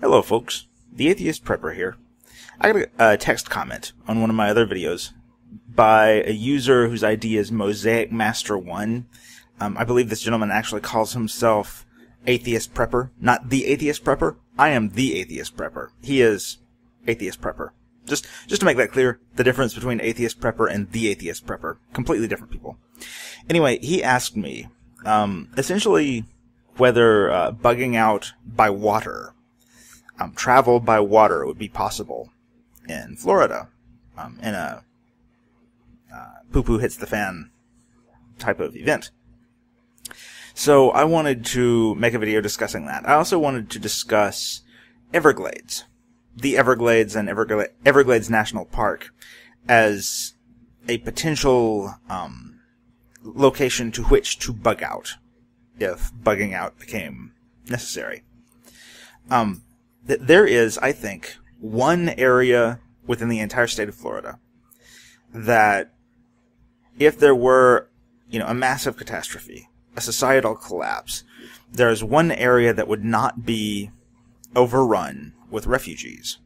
Hello folks, the Atheist Prepper here. I got a text comment on one of my other videos by a user whose ID is Mosaic Master 1. I believe this gentleman actually calls himself Atheist Prepper, not the Atheist Prepper. I am the Atheist Prepper. He is Atheist Prepper. Just to make that clear, the difference between Atheist Prepper and the Atheist Prepper. Completely different people. Anyway, he asked me, essentially, whether bugging out by water, travel by water would be possible in Florida, in a poo-poo hits the fan type of event. So I wanted to make a video discussing that. I also wanted to discuss Everglades, the Everglades and Everglades National Park as a potential location to which to bug out if bugging out became necessary. There is, I think, one area within the entire state of Florida that if there were, a massive catastrophe, a societal collapse, there's one area that would not be overrun with refugees.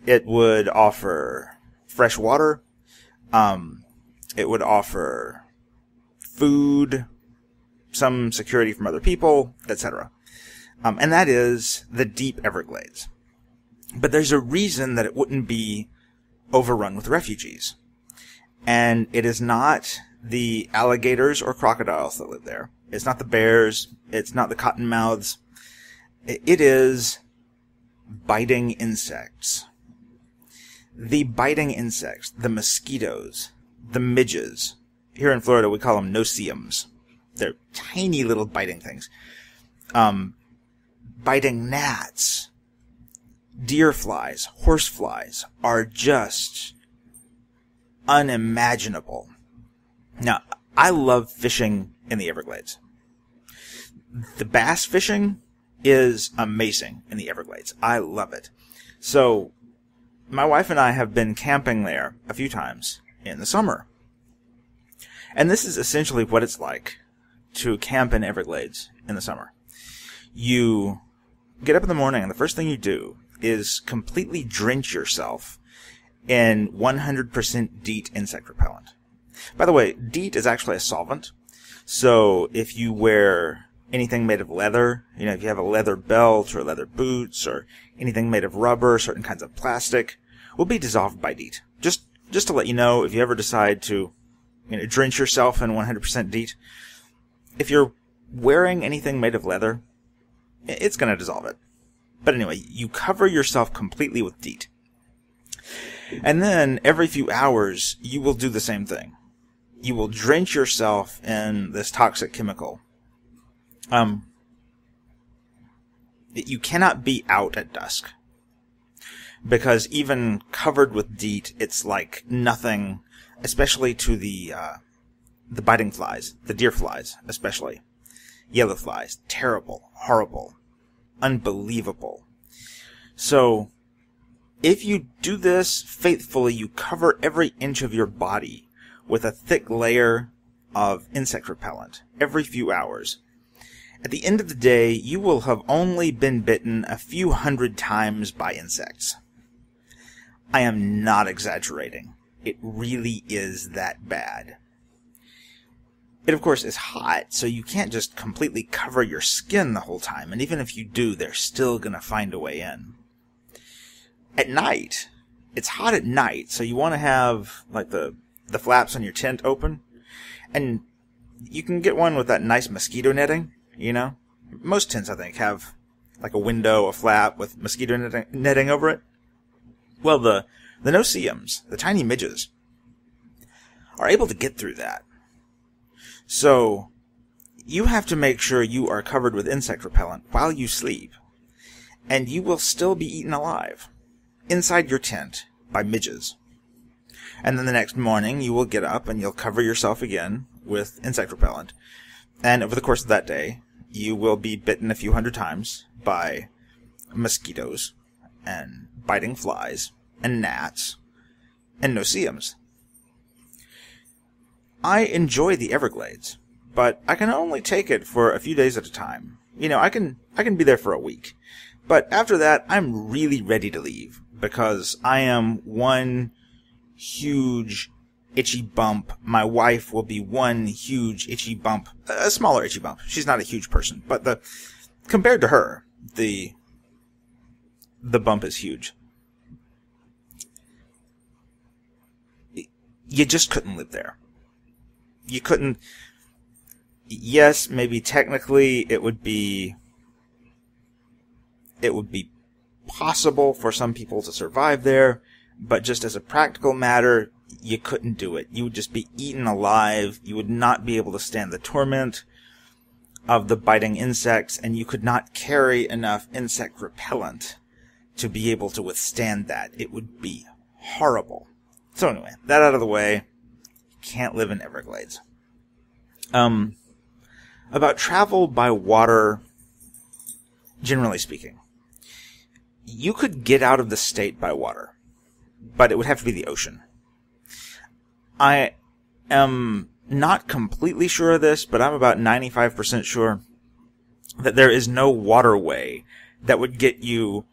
It would offer fresh water, it would offer food, some security from other people, etc. And that is the deep Everglades. But there's a reason that it wouldn't be overrun with refugees. And it is not the alligators or crocodiles that live there. It's not the bears. It's not the cottonmouths. It is biting insects. The biting insects, the mosquitoes, the midges. Here in Florida, we call them no-see-ums. They're tiny little biting things. Biting gnats, deer flies, horse flies are just unimaginable. Now, I love fishing in the Everglades. The bass fishing is amazing in the Everglades. I love it. So, my wife and I have been camping there a few times in the summer. And this is essentially what it's like to camp in Everglades in the summer. You get up in the morning and the first thing you do is completely drench yourself in 100% DEET insect repellent. By the way, DEET is actually a solvent. So if you wear anything made of leather, if you have a leather belt or leather boots or anything made of rubber, certain kinds of plastic, will be dissolved by DEET. Just to let you know, if you ever decide to drench yourself in 100% DEET, if you're wearing anything made of leather, it's going to dissolve it. But anyway, you cover yourself completely with DEET. And then, every few hours, you will do the same thing. You will drench yourself in this toxic chemical. You cannot be out at dusk. Because even covered with DEET, it's like nothing, especially to the biting flies, the deer flies, especially. Yellow flies, terrible, horrible, unbelievable. So, if you do this faithfully, you cover every inch of your body with a thick layer of insect repellent every few hours. At the end of the day, you will have only been bitten a few hundred times by insects. I am not exaggerating. It really is that bad. It, of course, is hot, so you can't just completely cover your skin the whole time, and even if you do, they're still going to find a way in. At night, it's hot at night, so you want to have, like, the flaps on your tent open, and you can get one with that nice mosquito netting, Most tents, I think, have, like, a window, a flap with mosquito netting over it. Well, the no-see-ums, the tiny midges, are able to get through that. So, you have to make sure you are covered with insect repellent while you sleep, and you will still be eaten alive, inside your tent, by midges. And then the next morning, you will get up and you'll cover yourself again with insect repellent, and over the course of that day, you will be bitten a few hundred times by mosquitoes, and biting flies, and gnats, and no-see-ums. I enjoy the Everglades, but I can only take it for a few days at a time. I can be there for a week. But after that, I'm really ready to leave, because I am one huge itchy bump. My wife will be one huge itchy bump, a smaller itchy bump. She's not a huge person, but compared to her, the bump is huge. You just couldn't live there. You couldn't. Yes, maybe technically it would be possible for some people to survive there, but just as a practical matter, you couldn't do it. You would just be eaten alive. You would not be able to stand the torment of the biting insects, and you could not carry enough insect repellent to be able to withstand that. It would be horrible. So anyway, that out of the way, can't live in Everglades. About travel by water, generally speaking, you could get out of the state by water, but it would have to be the ocean. I am not completely sure of this, but I'm about 95% sure that there is no waterway that would get you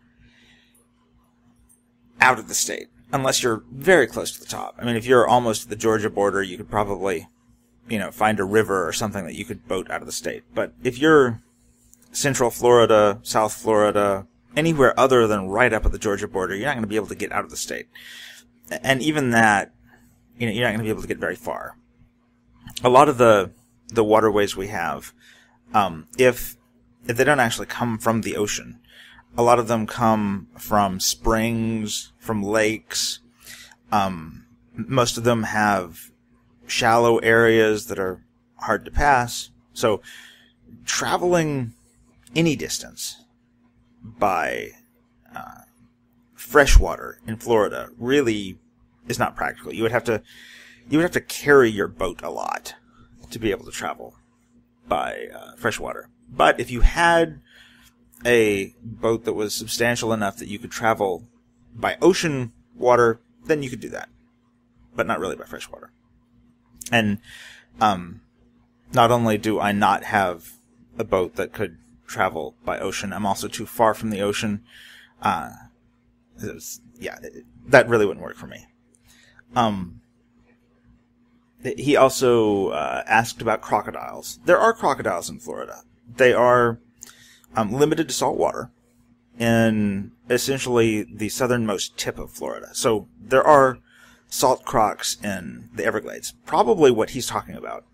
out of the state, unless you're very close to the top. I mean, if you're almost at the Georgia border, you could probably, find a river or something that you could boat out of the state. But if you're Central Florida, South Florida, anywhere other than right up at the Georgia border, you're not going to be able to get out of the state. And even that, you're not going to be able to get very far. A lot of the waterways we have, if they don't actually come from the ocean, a lot of them come from springs, from lakes. Most of them have shallow areas that are hard to pass. So traveling any distance by fresh water in Florida really is not practical. You would have to carry your boat a lot to be able to travel by fresh water. But if you had a boat that was substantial enough that you could travel by ocean water, then you could do that. But not really by fresh water. And not only do I not have a boat that could travel by ocean, I'm also too far from the ocean. That really wouldn't work for me. He also asked about crocodiles. There are crocodiles in Florida. They are limited to salt water in essentially the southernmost tip of Florida. So there are salt crocs in the Everglades. Probably what he's talking about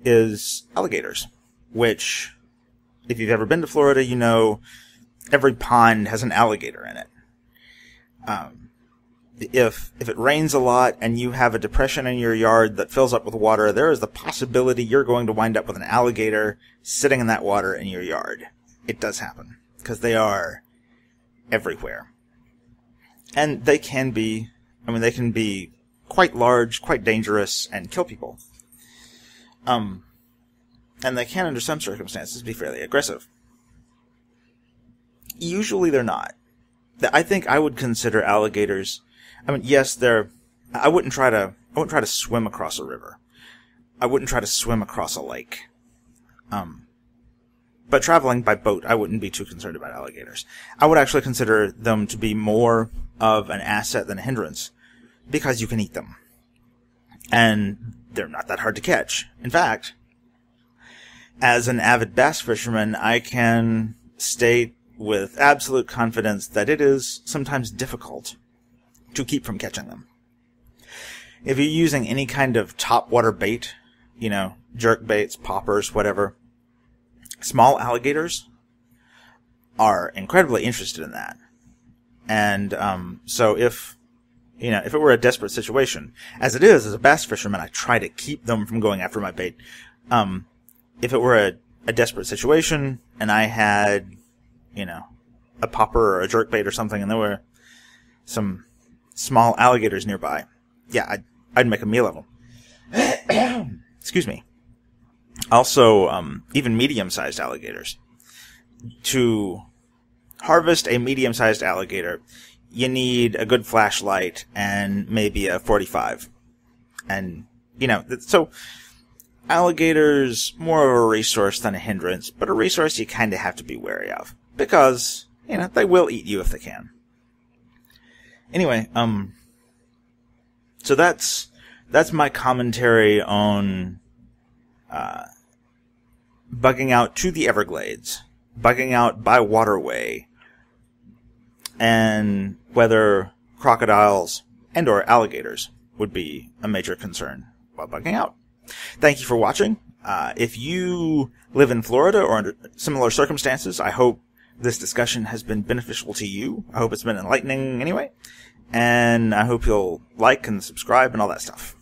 is alligators, which, if you've ever been to Florida, you know every pond has an alligator in it. If it rains a lot and you have a depression in your yard that fills up with water, there is the possibility you're going to wind up with an alligator sitting in that water in your yard. It does happen, because they are everywhere. And they can be quite large, quite dangerous, and kill people. And they can, under some circumstances, be fairly aggressive. Usually they're not. I think I would consider alligators, yes, I wouldn't try to swim across a river. I wouldn't try to swim across a lake. But traveling by boat, I wouldn't be too concerned about alligators. I would actually consider them to be more of an asset than a hindrance, because you can eat them. And they're not that hard to catch. In fact, as an avid bass fisherman, I can state with absolute confidence that it is sometimes difficult to keep from catching them. If you're using any kind of topwater bait, jerk baits, poppers, whatever, small alligators are incredibly interested in that. And so if it were a desperate situation, as it is, as a bass fisherman, I try to keep them from going after my bait. If it were a desperate situation and I had, a popper or a jerk bait or something, and there were some small alligators nearby, I'd make a meal of them. Excuse me. Also, even medium-sized alligators. To harvest a medium-sized alligator, you need a good flashlight and maybe a .45. And, so alligators, more of a resource than a hindrance, but a resource you kind of have to be wary of. Because, they will eat you if they can. Anyway, so that's my commentary on bugging out to the Everglades, bugging out by waterway, and whether crocodiles and or alligators would be a major concern while bugging out. Thank you for watching. If you live in Florida or under similar circumstances, I hope this discussion has been beneficial to you. I hope it's been enlightening anyway. And I hope you'll like and subscribe and all that stuff.